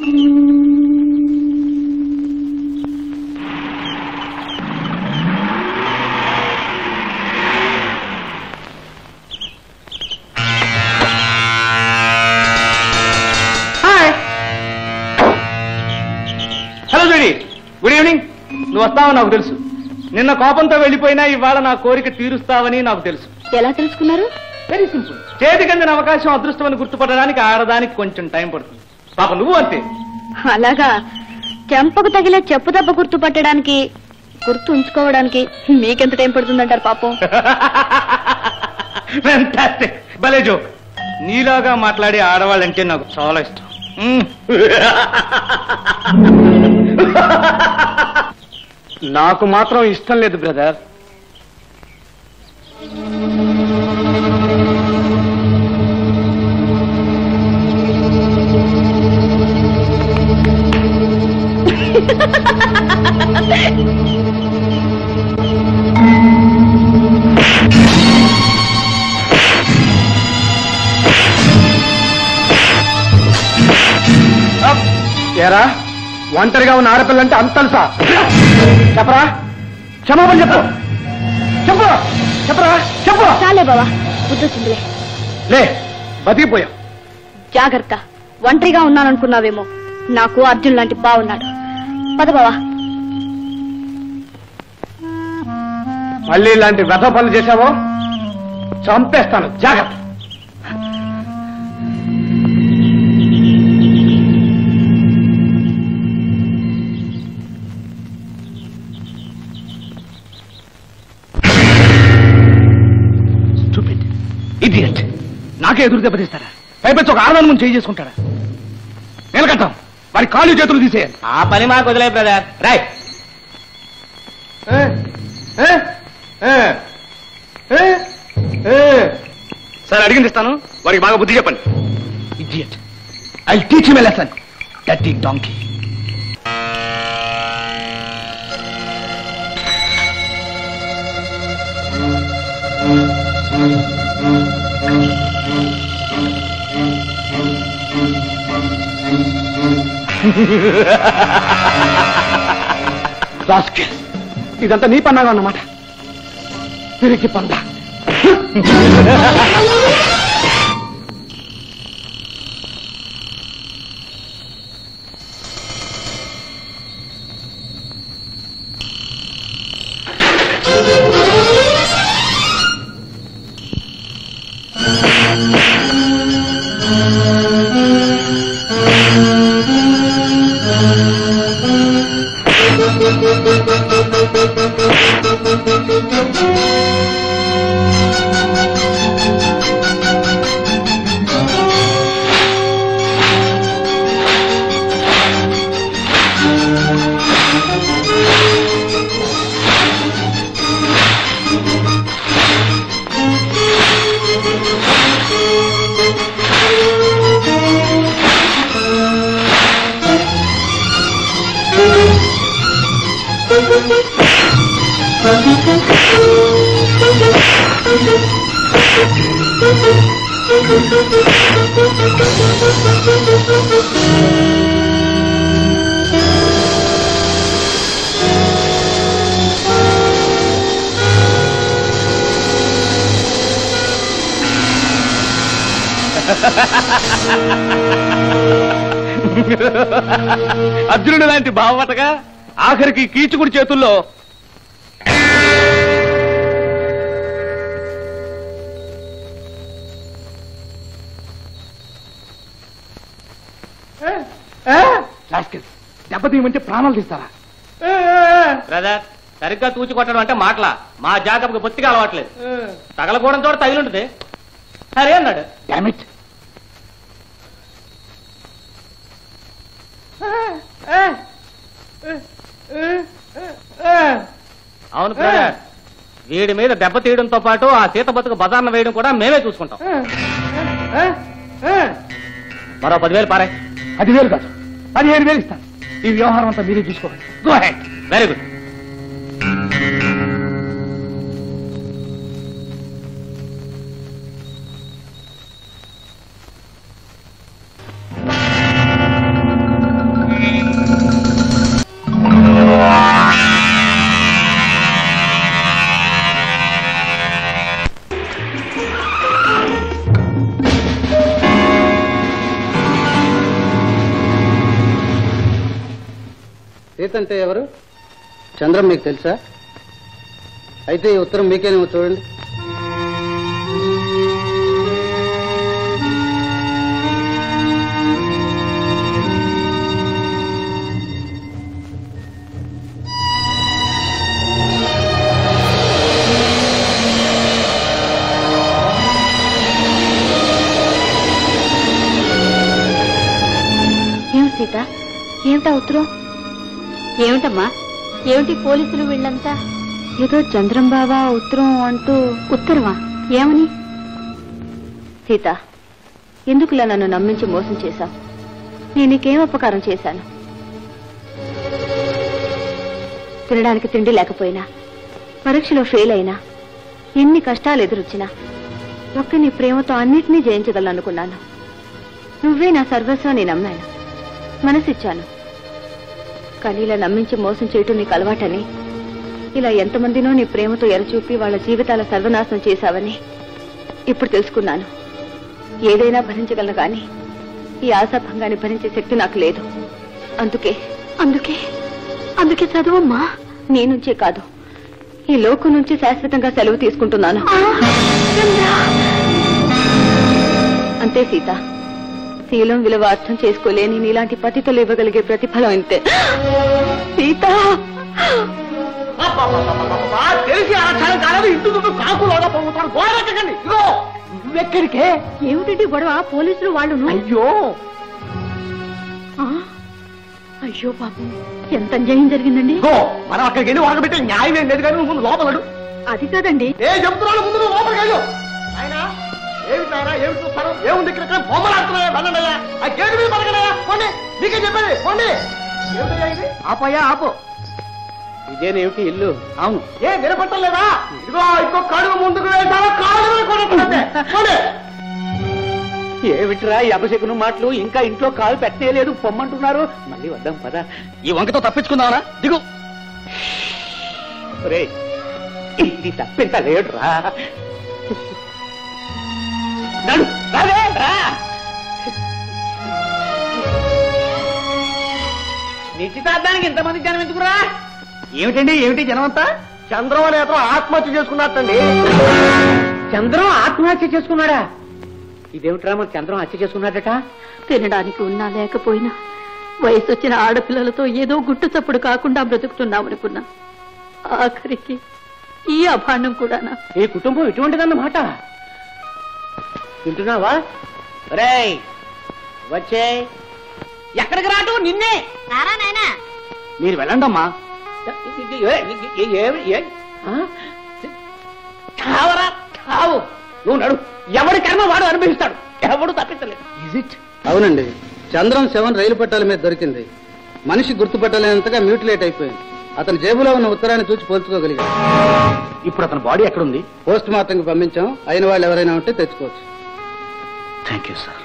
Good evening. నువ్వు వస్తావని నాకు తెలుసు. నిన్న కోపంతో వెళ్ళిపోయినా ఇవాళ నా కోరిక తీరుస్తావని నాకు తెలుసు. ఎలా తెలుసుకున్నారు? Very simple. చేతికి అందిన అవకాశం అదృష్టం అని గుర్తుపట్టడానికి ఆడదానికి కొంచెం టైం పడుతుంది. పాప నువ్వు అంతే. అలాగా? చెంపకు తగిలే చెప్పు దెబ్బ గుర్తుపట్టడానికి, గుర్తు ఉంచుకోవడానికి మీకెంత టైం పడుతుందంటారు పాపం? ఫ్యాంటాస్టిక్. భలే జోక్. నీలాగా మాట్లాడే ఆడవాళ్ళంటే నాకు చాలా ఇష్టం. నాకు మాత్రం ఇష్టం లేదు బ్రదర్. ఏరా, ఒంటరిగా ఉన్న ఆడపిల్లంటే అంతలుసా? చెప్పరా, క్షమాపణ చెప్పు. చెప్పు, చెప్పరా, చెప్పు. చాలే బావా, బుద్ధొచ్చిందిలే. లే, బతికిపోయావు. జాగ్రత్త. ఒంటరిగా ఉన్నాననుకున్నావేమో, నాకు అర్జున్ లాంటి బావున్నాడు. పద బావా. మళ్ళీ ఇలాంటి వ్యధ పనులు చేశావో చంపేస్తాను. జాగ్రత్త. ఇడియట్. నాకే ఎదురు దెబ్బతీస్తారా? పైపెచ్చి ఒక ఆడదాని ముందు చేయి చేసుకుంటారా? నిలకట్టాం. వారి కాళ్ళు చేతులు తీసేయాలి. ఆ పని మాకు వదిలే బ్రదర్. రాయ్. సరే, అడిగింది ఇస్తాను. వారికి బాగా బుద్ధి చెప్పండి. Idiot. I teach him a lesson. Dirty donkey. ఇదంతా నీ పన్నాగా అన్నమాట. తిరిగి పందా. అర్జునుడు లాంటి భావటగా ఆఖరికి కీచుకుడి చేతుల్లో దెబ్బతీయమంటే ప్రాణాలు తీస్తారా? బ్రదర్, సరిగ్గా తూచి కొట్టడం అంటే మాటలా. మా జాకబ్కి బొత్తిగా అలవాట్లేదు. తగలకూడని చోట తగిలుంటుంది. సరే అన్నాడు. డామిట్. అవును బ్రదర్, వీడి మీద దెబ్బ తీయడంతో పాటు ఆ సీత బతుకు బజార్న వేయడం కూడా మేమే చూసుకుంటాం. మరో 10,000 పారాయి. 10,000 కాదు, 15,000 ఇస్తాను. ఈ వ్యవహారం అంతా మీరే చూసుకోండి. Go head. Very good. Sita అంటే ఎవరు? చంద్రం మీకు తెలుసా? అయితే ఈ ఉత్తరం మీకేనేమో చూడండి. సీత, ఏమిటా ఉత్తరం? ఏమిటమ్మా, ఏమిటి పోలీసులు వీళ్ళంతా? ఏదో చంద్రం బాబా ఉత్తరం అంటూ. ఉత్తరమా? ఏమని? సీత, ఎందుకులా నన్ను నమ్మించి మోసం చేశావు? నేను నీకేం అపకారం చేశాను? తినడానికి తిండి లేకపోయినా, పరీక్షలో ఫెయిల్ అయినా, ఎన్ని కష్టాలు ఎదురొచ్చినా ఒక్క నీ ప్రేమతో అన్నిటినీ జయించగలనుకున్నాను. నువ్వే నా సర్వస్వం నేను నమ్మాను, మనసిచ్చాను. కానీ ఇలా నమ్మించి మోసం చేయటం నీకు అలవాటని, ఇలా ఎంతమందినో నీ ప్రేమతో ఎరచూపి వాళ్ళ జీవితాల సర్వనాశనం చేశావని ఇప్పుడు తెలుసుకున్నాను. ఏదైనా భరించగలను కానీ ఈ ఆశాభంగాన్ని భరించే శక్తి నాకు లేదు. అందుకే అందుకే అందుకే చదువమ్మా. నీ నుంచే కాదు, ఈ లోకం నుంచి శాశ్వతంగా సెలవు తీసుకుంటున్నాను. అంతే సీత, శీలం విలువ అర్థం చేసుకోలేని నీలాంటి పతితలు ఇవ్వగలిగే ప్రతిఫలం ఇంతే. సీత, తెలిసి ఆచారం కాలేదు, ఇంటి కాకులోగా పొంగుతాడు. గోడకెక్కండి. ఇదిగో నువ్వెక్కడికే? ఏమిటి గొడవ? పోలీసులు వాళ్ళు. అయ్యో అయ్యో పాపం, ఎంత అన్యాయం జరిగిందండి. మనం అక్కడికి వెళ్ళి వాడబెట్టే న్యాయం ఏం లేదు కానీ నువ్వు ముందు లోపలడు. అది కాదండి, ఏ చెప్తున్నాడు, ముందు నువ్వు లోపలికి వెళ్ళు. ఆయన ఏమిటి నాయన, ఏమిటి చూస్తారు? ఏముంది ఇక్కడ? బొమ్మలాడుతున్నాయా? వెళ్ళండియా, ఆ గేటు మీద పడగలయా? పోండి, మీకే చెప్పండి, పోండి. ఏమిటయ్యా ఇది? ఆపోయా ఆపో. ఇదేనేమిటి ఇల్లు? అవును. ఏ వినపట్టం లేదా? ఇదిగో ఇంకొక అడుగు ముందుకు వెళ్తావా కాళ్ళు కూడా. ఏమిట్రా ఈ అపశకును మాటలు? ఇంకా ఇంట్లో కాలు పెట్టలేదు, పొమ్మంటున్నారు. మళ్ళీ వద్దాం పదా, ఈ వంకతో తప్పించుకుందామనా? దిగు. రే, ఇది తప్పింత లేడురా. నిశ్చితార్థానికి ఇంతమంది జనం ఎందుకురా? ఏమిటండి, ఏమిటి జనమంతా? చంద్రం అనే అతను ఆత్మహత్య చేసుకున్నట్టండి. చంద్రం ఆత్మహత్య చేసుకున్నాడా? ఇదేమిట్రా, మన చంద్రం హత్య చేసుకున్నాడట? తినడానికి ఉన్నా లేకపోయినా వయసు వచ్చిన ఆడపిల్లలతో ఏదో గుట్టు చప్పుడు కాకుండా బ్రతుకుతున్నామనుకున్నా. ఆఖరికి ఈ అభాండం కూడానా? ఈ కుటుంబం ఇటువంటిదన్నమాట. వింటున్నావా? రేయ్ వచ్చే, ఎక్కడికి రాటు? నిన్నే. మీరు వెళ్ళండమ్మా. చావరా చావు. నువ్వు నడు, ఎవడి కర్మ వాడు అనుభవిస్తాడు, ఎవడు తప్పించలేదు. అవునండి, చంద్రం శవం రైలు పట్టాల మీద దొరికింది. మనిషి గుర్తుపట్టలేనంతగా మ్యూటిలేట్ అయిపోయింది. అతని జేబులో ఉన్న ఉత్తరాన్ని చూసి పోల్చుకోగలిగాడు. ఇప్పుడు అతని బాడీ ఎక్కడుంది? పోస్ట్ మార్టంకి పంపించాం. అయిన వాళ్ళు ఎవరైనా ఉంటే తెచ్చుకోవచ్చు. Thank you sir.